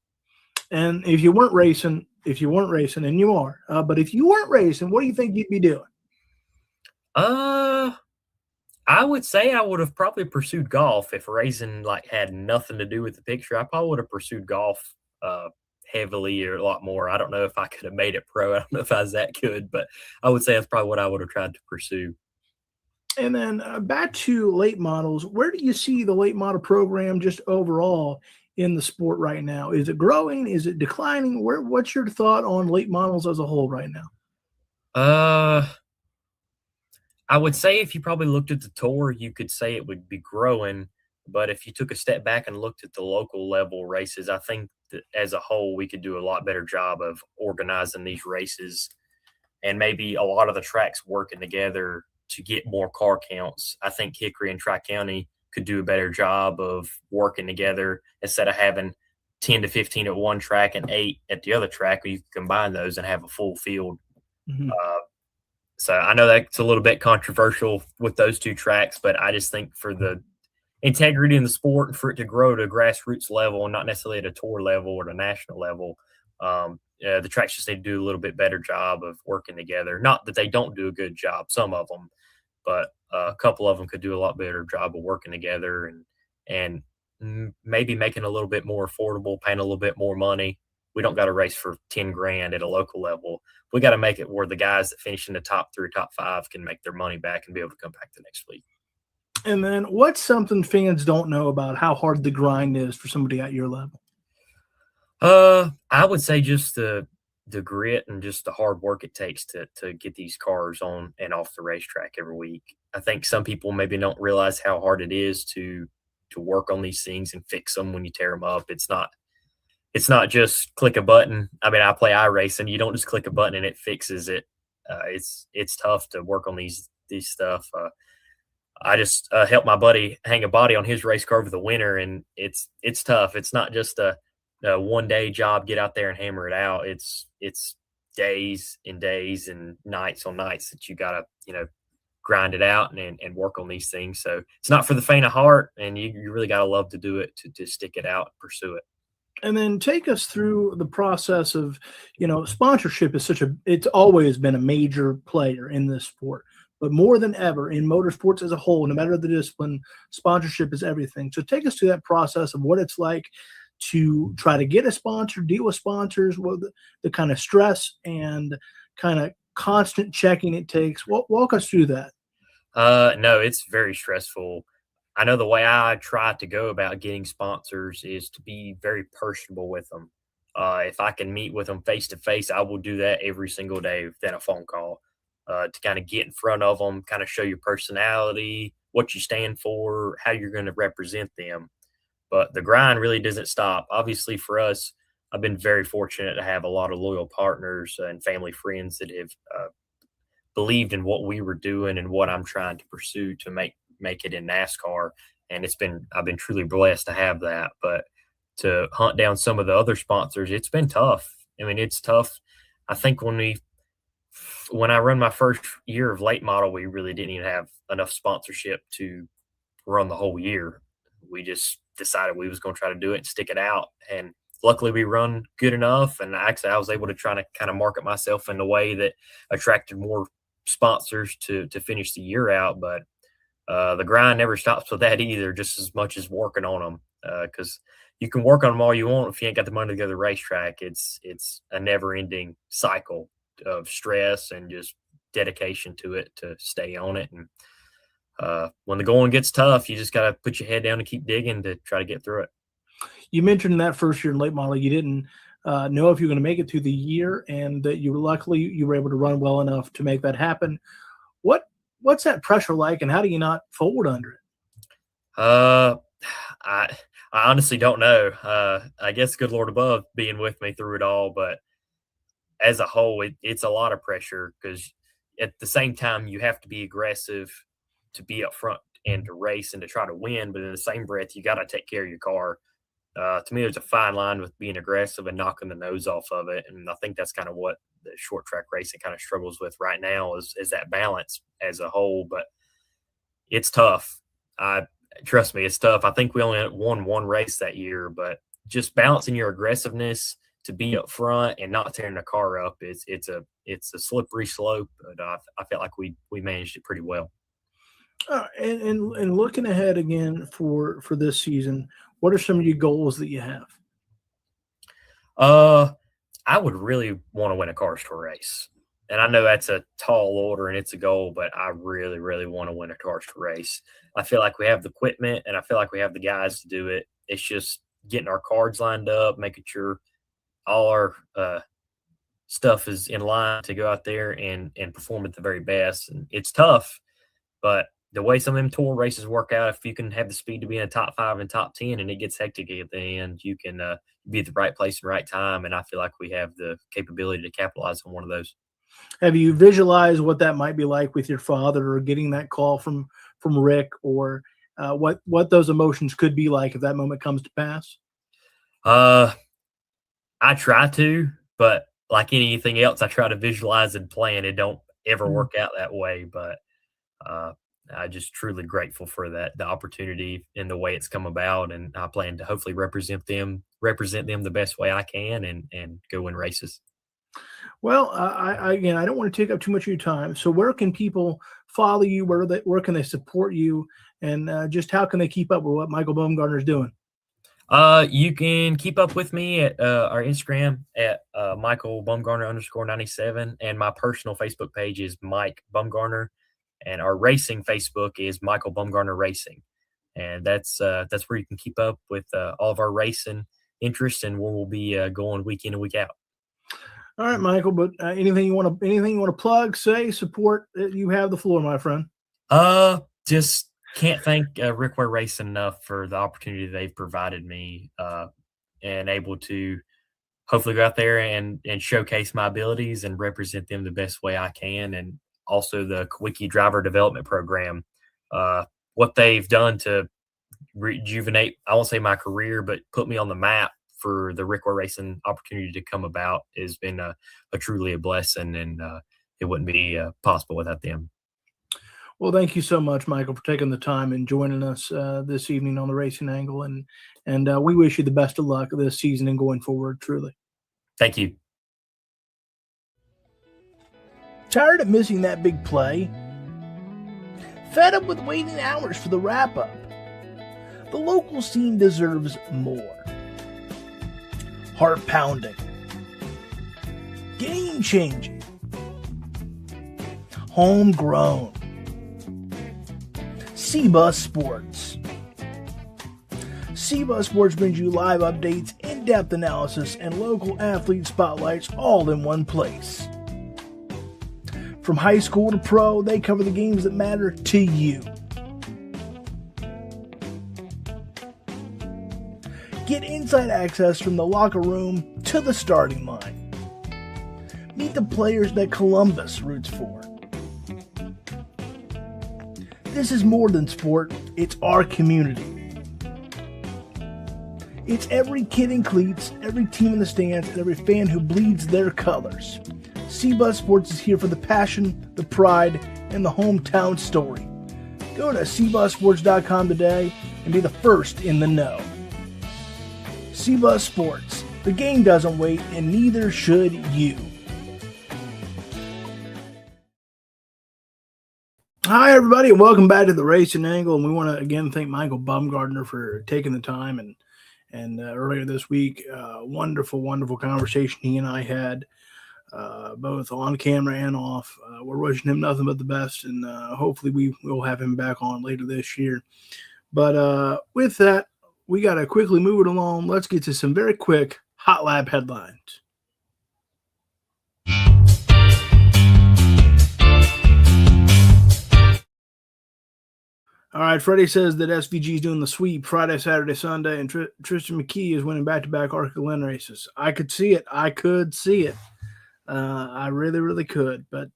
Speaker 1: And if you weren't racing, and you are, but if you weren't racing, what do you think you'd be doing?
Speaker 2: Uh, I would say I would have probably pursued golf if racing like had nothing to do with the picture. I probably would have pursued golf heavily or a lot more. I don't know if I could have made it pro. I don't know if I was that good, but I would say that's probably what I would have tried to pursue.
Speaker 1: And then back to late models, where do you see the late model program just overall in the sport right now? Is it growing? Is it declining? What's your thought on late models as a whole right now?
Speaker 2: Uh, I would say if you probably looked at the tour, you could say it would be growing. But if you took a step back and looked at the local level races, I think that as a whole, we could do a lot better job of organizing these races and maybe a lot of the tracks working together to get more car counts. I think Hickory and Tri County could do a better job of working together instead of having 10 to 15 at one track and 8 at the other track. You can combine those and have a full field.
Speaker 1: Mhm.
Speaker 2: Uh, so I know that's a little bit controversial with those two tracks, but I just think for the integrity in the sport and for it to grow to a grassroots level and not necessarily at a tour level or the national level, the tracks just need to do a little bit better job of working together. Not that they don't do a good job, some of them, but a couple of them could do a lot better job of working together and maybe making a little bit more affordable, paying a little bit more money. We don't got to race for 10 grand at a local level. We got to make it where the guys that finish in the top 3, top 5 can make their money back and be able to come back the next week.
Speaker 1: And then what's something fans don't know about how hard the grind is for somebody at your level?
Speaker 2: I would say just the grit and just the hard work it takes to get these cars on and off the racetrack every week. I think some people maybe don't realize how hard it is to work on these things and fix them when you tear them up. It's not just click a button. I mean, I play iRacing. You don't just click a button and it fixes it. It's tough to work on these stuff. I just helped my buddy hang a body on his race car over the winter, and it's tough. It's not just a 1 day job. Get out there and hammer it out. It's days and days and nights on nights that you gotta grind it out and work on these things. So it's not for the faint of heart, and you really gotta love to do it to stick it out, and pursue it.
Speaker 1: And then take us through the process of, sponsorship is it's always been a major player in this sport, but more than ever in motorsports as a whole, no matter the discipline, sponsorship is everything. So take us through that process of what it's like to try to get a sponsor, deal with sponsors, what the kind of stress and kind of constant checking it takes. Walk us through that.
Speaker 2: No, it's very stressful. I know the way I try to go about getting sponsors is to be very personable with them. If I can meet with them face to face, I will do that every single day within a phone call to kind of get in front of them, kind of show your personality, what you stand for, how you're going to represent them. But the grind really doesn't stop. Obviously, for us, I've been very fortunate to have a lot of loyal partners and family friends that have believed in what we were doing and what I'm trying to pursue to make it in NASCAR. And I've been truly blessed to have that. But to hunt down some of the other sponsors, it's been tough. I mean, it's tough. I think when I run my first year of late model, we really didn't even have enough sponsorship to run the whole year. We just decided we was going to try to do it and stick it out. And luckily we run good enough. And actually I was able to try to kind of market myself in a way that attracted more sponsors to finish the year out. But the grind never stops with that either, just as much as working on them. Because you can work on them all you want if you ain't got the money to go to the racetrack. It's a never ending cycle of stress and just dedication to it to stay on it. And when the going gets tough, you just got to put your head down and keep digging to try to get through it.
Speaker 1: You mentioned in that first year in late model, you didn't know if you were going to make it through the year, and that you were able to run well enough to make that happen. What what's that pressure like, and how do you not fold under it?
Speaker 2: Uh, I I honestly don't know. I guess good Lord above being with me through it all, but as a whole, it's a lot of pressure because at the same time you have to be aggressive to be up front and to race and to try to win, but in the same breath you got to take care of your car. To me, there's a fine line with being aggressive and knocking the nose off of it, and I think that's kind of what the short track racing kind of struggles with right now is that balance as a whole. But it's tough. I Trust me, it's tough. I think we only won one race that year, but just balancing your aggressiveness to be up front and not tearing the car up it's a slippery slope. But I felt like we managed it pretty well.
Speaker 1: And looking ahead again for this season, what are some of your goals that you have?
Speaker 2: Uh, I would really want to win a cars tour race. and I know that's a tall order and it's a goal, but I really, really want to win a torch race. I feel like we have the equipment and I feel like we have the guys to do it. It's just getting our cards lined up, making sure all our stuff is in line to go out there and perform at the very best. And it's tough, but the way some of them tour races work out, if you can have the speed to be in the top 5 and top 10 and it gets hectic at the end, you can be at the right place and right time. And I feel like we have the capability to capitalize on one of those.
Speaker 1: Have you visualized what that might be like with your father, or getting that call from Rick, or what those emotions could be like if that moment comes to pass?
Speaker 2: I try to, but like anything else, I try to visualize and plan. It don't ever work out that way, but I'm just truly grateful for the opportunity and the way it's come about, and I plan to hopefully represent them the best way I can, and go win races.
Speaker 1: Well, again, I don't want to take up too much of your time. So, where can people follow you? Where can they support you? And just how can they keep up with what Michael Bumgarner is doing?
Speaker 2: You can keep up with me at our Instagram at Michael Bumgarner _97, and my personal Facebook page is Mike Bumgarner, and our racing Facebook is Michael Bumgarner Racing, and that's where you can keep up with all of our racing interests and where we'll be going week in and week out.
Speaker 1: All right, Michael. But anything you want to plug, say, support? You have the floor, my friend.
Speaker 2: Just can't thank Rickware Racing enough for the opportunity they've provided me, and able to hopefully go out there and showcase my abilities and represent them the best way I can. And also the Wiki Driver Development Program, what they've done to rejuvenate, I won't say my career, but put me on the map for the Rickware Racing opportunity to come about has been truly a blessing, and it wouldn't be possible without them.
Speaker 1: Well, thank you so much, Michael, for taking the time and joining us this evening on the Racing Angle, and we wish you the best of luck this season and going forward. Truly,
Speaker 2: thank you.
Speaker 1: Tired of missing that big play? Fed up with waiting hours for the wrap-up? The local scene deserves more. Heart-pounding, game-changing, homegrown. C-Bus Sports. C-Bus Sports brings you live updates, in-depth analysis, and local athlete spotlights all in one place. From high school to pro, they cover the games that matter to you. Get inside access from the locker room to the starting line. Meet the players that Columbus roots for. This is more than sport, it's our community. It's every kid in cleats, every team in the stands, and every fan who bleeds their colors. C-Bus Sports is here for the passion, the pride, and the hometown story. Go to cbussports.com today and be the first in the know. C-Bus Sports. The game doesn't wait, and neither should you. Hi, everybody, and welcome back to the Racing Angle. And we want to again thank Michael Bumgarner for taking the time. And earlier this week, wonderful conversation he and I had, both on camera and off. We're wishing him nothing but the best, and hopefully we will have him back on later this year. But with that, we got to quickly move it along. Let's get to some very quick Hot Lab headlines. All right, Freddie says that SVG is doing the sweep Friday, Saturday, Sunday, and Tristan McKee is winning back-to-back Arca Glen races. I could see it. I really could, but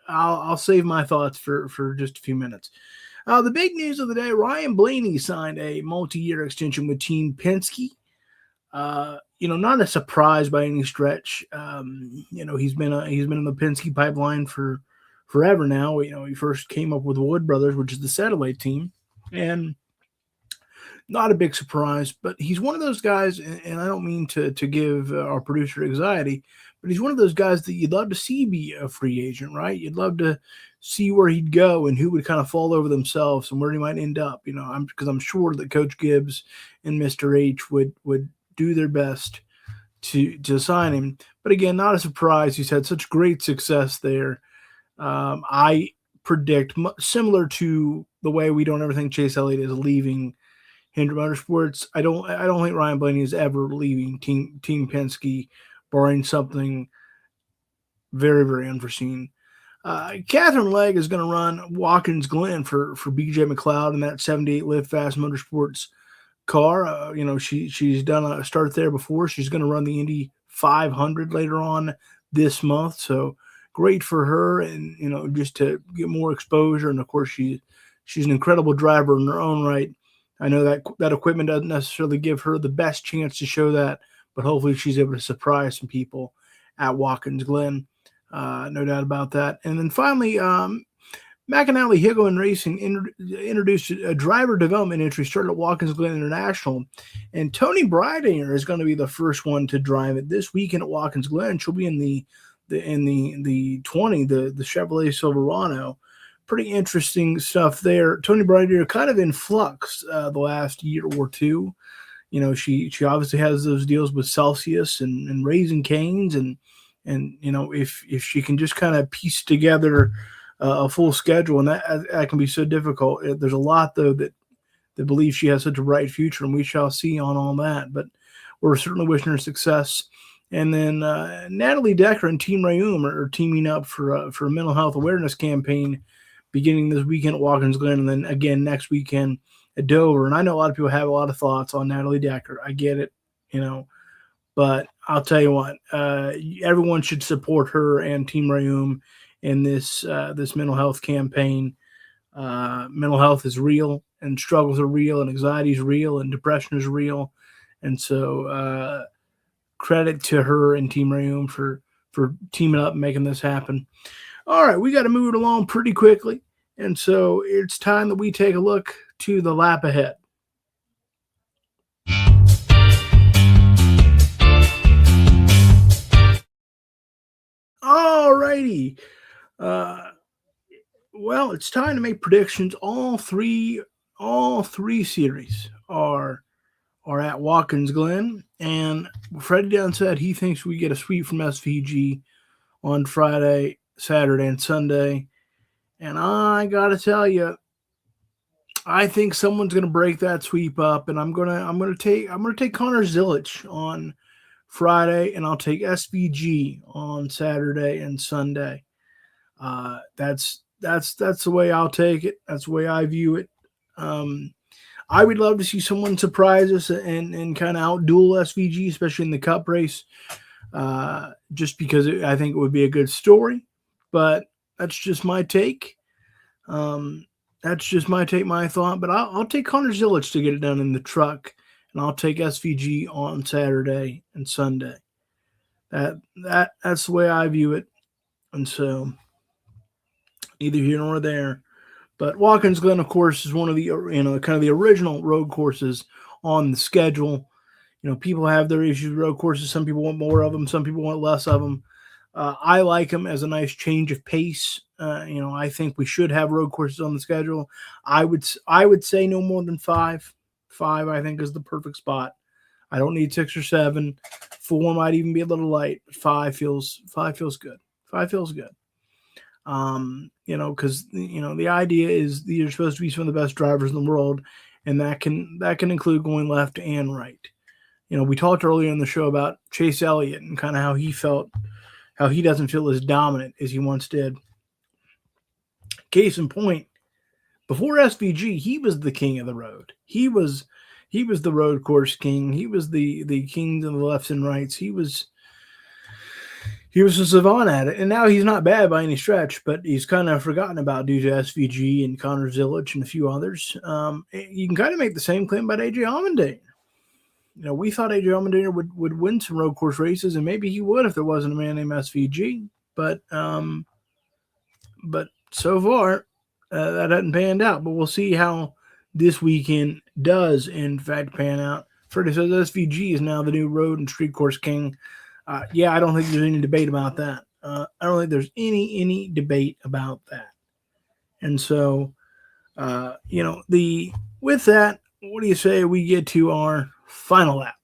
Speaker 1: I'll save my thoughts for just a few minutes. The big news of the day: Ryan Blaney signed a multi-year extension with Team Penske. Not a surprise by any stretch. He's been in the Penske pipeline for forever now. He first came up with Wood Brothers, which is the satellite team, and not a big surprise. But he's one of those guys, and I don't mean to give our producer anxiety, but he's one of those guys that you'd love to see be a free agent, right? You'd love to see where he'd go and who would kind of fall over themselves and where he might end up. Because I'm sure that Coach Gibbs and Mr. H would do their best to sign him. But again, not a surprise. He's had such great success there. I predict similar to the way we don't ever think Chase Elliott is leaving Hendrick Motorsports. I don't think Ryan Blaney is ever leaving Team Penske, barring something very, very unforeseen. Catherine Legg is going to run Watkins Glen for BJ McLeod in that 78 Live Fast Motorsports car. She's done a start there before. She's going to run the Indy 500 later on this month. So great for her, and just to get more exposure. And of course, she's an incredible driver in her own right. I know that equipment doesn't necessarily give her the best chance to show that, but hopefully she's able to surprise some people at Watkins Glen. No doubt about that. And then finally, McAnally Higgleman Racing introduced a driver development entry, started at Watkins Glen International, and Tony Breidinger is going to be the first one to drive it this weekend at Watkins Glen. She'll be in the 20, the Chevrolet Silverado. Pretty interesting stuff there. Tony Breidinger kind of in flux the last year or two. She obviously has those deals with Celsius and Raising Cane's, and if she can just kind of piece together a full schedule, and that can be so difficult. There's a lot though that believe she has such a bright future, and we shall see on all that. But we're certainly wishing her success. And then Natalie Decker and Team Rayum are teaming up for a mental health awareness campaign beginning this weekend at Watkins Glen, and then again next weekend at Dover. And I know a lot of people have a lot of thoughts on Natalie Decker. I get it, but I'll tell you what, everyone should support her and Team Rayum in this mental health campaign. Mental health is real, and struggles are real, and anxiety is real, and depression is real. And so credit to her and Team Rayum for teaming up and making this happen. All right, we got to move it along pretty quickly. And so it's time that we take a look to the lap ahead. All righty. Well, it's time to make predictions. All three series are at Watkins Glen, and Freddie Dunn said he thinks we get a sweep from SVG on Friday, Saturday, and Sunday. And I gotta tell you, I think someone's gonna break that sweep up, and I'm gonna take Connor Zilic on Friday, and I'll take SVG on Saturday and Sunday. That's the way I'll take it. That's the way I view it. I would love to see someone surprise us and kind of outduel SVG, especially in the Cup race, just because I think it would be a good story. But that's just my take. My thought. But I'll take Connor Zilic to get it done in the truck, and I'll take SVG on Saturday and Sunday. That's the way I view it. And so neither here nor there. But Watkins Glen, of course, is one of the kind of the original road courses on the schedule. People have their issues with road courses. Some people want more of them. Some people want less of them. I like them as a nice change of pace. I think we should have road courses on the schedule. I would say no more than 5. 5, I think, is the perfect spot. I don't need 6 or 7. 4 might even be a little light. 5 feels good. 5 feels good. Because the idea is that you're supposed to be some of the best drivers in the world, and that can include going left and right. We talked earlier in the show about Chase Elliott and kind of how he doesn't feel as dominant as he once did. Case in point, before SVG, he was the king of the road. He was the road course king. He was the king of the lefts and rights. He was a savant at it, and now he's not bad by any stretch, but he's kind of forgotten about due to SVG and Connor Zilic and a few others. You can kind of make the same claim about AJ Allmendinger. We thought AJ Allmendinger would win some road course races, and maybe he would if there wasn't a man named SVG. But so far, that hasn't panned out. But we'll see how this weekend does, in fact, pan out. Freddie says SVG is now the new road and street course king. I don't think there's any debate about that. I don't think there's any debate about that. And so, with that, what do you say we get to our final lap?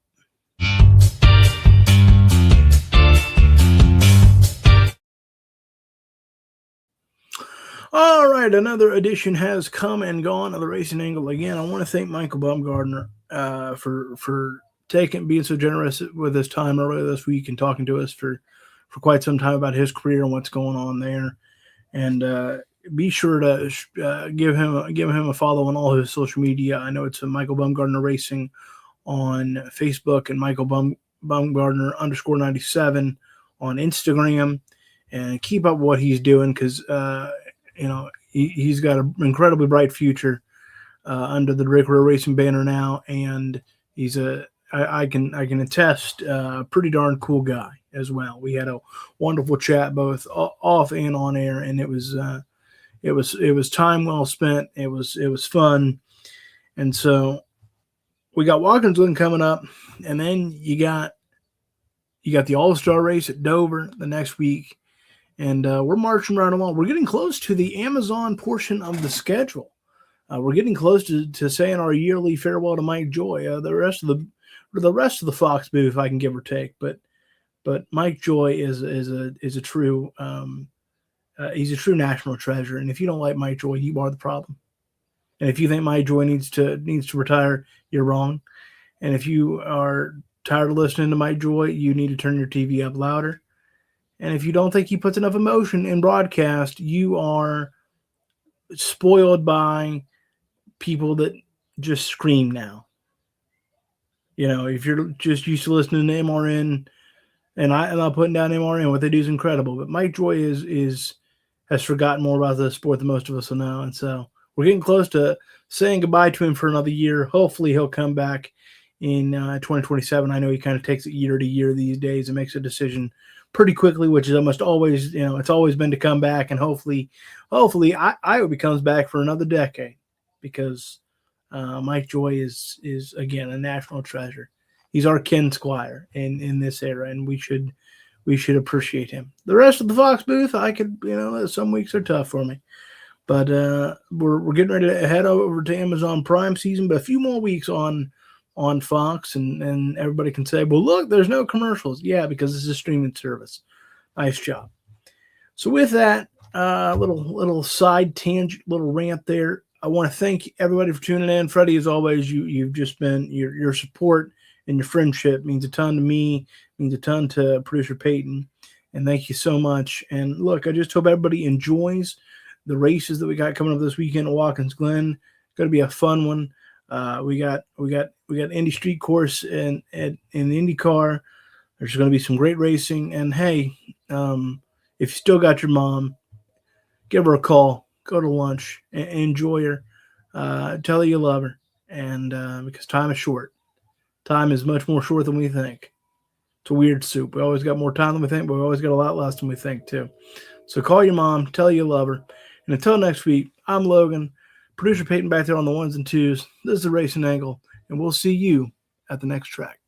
Speaker 1: All right, another edition has come and gone of the Racing Angle. Again, I want to thank Michael Bumgarner for being so generous with his time earlier this week and talking to us for quite some time about his career and what's going on there. And be sure to give him a follow on all his social media. I know it's Michael Bumgarner Racing on Facebook and Michael Bumgarner _97 on Instagram, and keep up what he's doing because he's got an incredibly bright future under the Rick Rowe Racing banner now, and he's I can attest pretty darn cool guy as well. We had a wonderful chat both off and on air, and it was time well spent. It was fun, and so we got Watkinsville coming up, and then you got the All-Star race at Dover the next week, and we're marching right along. We're getting close to the Amazon portion of the schedule. We're getting close to saying our yearly farewell to Mike Joy. The rest of the Fox booth I can give or take, but Mike Joy is a true he's a true national treasure. And if you don't like Mike Joy, you are the problem. And if you think Mike Joy needs to retire, you're wrong. And if you are tired of listening to Mike Joy, you need to turn your TV up louder. And if you don't think he puts enough emotion in broadcast, you are spoiled by people that just scream now. If you're just used to listening to MRN, and I'm not putting down MRN, what they do is incredible. But Mike Joy has forgotten more about the sport than most of us will know. And so we're getting close to saying goodbye to him for another year. Hopefully he'll come back in 2027. I know he kind of takes it year to year these days and makes a decision pretty quickly, which is almost always, it's always been to come back. And hopefully I hope he comes back for another decade, because Mike Joy is again a national treasure. He's our Ken Squire in this era, and we should appreciate him. The rest of the Fox booth, I could, some weeks are tough for me, but we're getting ready to head over to Amazon Prime season, but a few more weeks on Fox, and everybody can say, well, look, there's no commercials. Yeah, because it's a streaming service. Nice job. So with that little side tangent, little rant there, I want to thank everybody for tuning in. Freddie, as always, you've just been your support and your friendship means a ton to me, means a ton to producer Peyton, and thank you so much. And look, I just hope everybody enjoys the races that we got coming up this weekend at Watkins Glen. It's going to be a fun one. We got Indy Street Course in the IndyCar. There's going to be some great racing. And hey, if you still got your mom, give her a call, go to lunch, and enjoy her. Tell her you love her, and because time is short. Time is much more short than we think. It's a weird soup. We always got more time than we think, but we always got a lot less than we think too. So call your mom, tell her you love her. And until next week, I'm Logan, producer Peyton back there on the ones and twos. This is the Racing Angle, and we'll see you at the next track.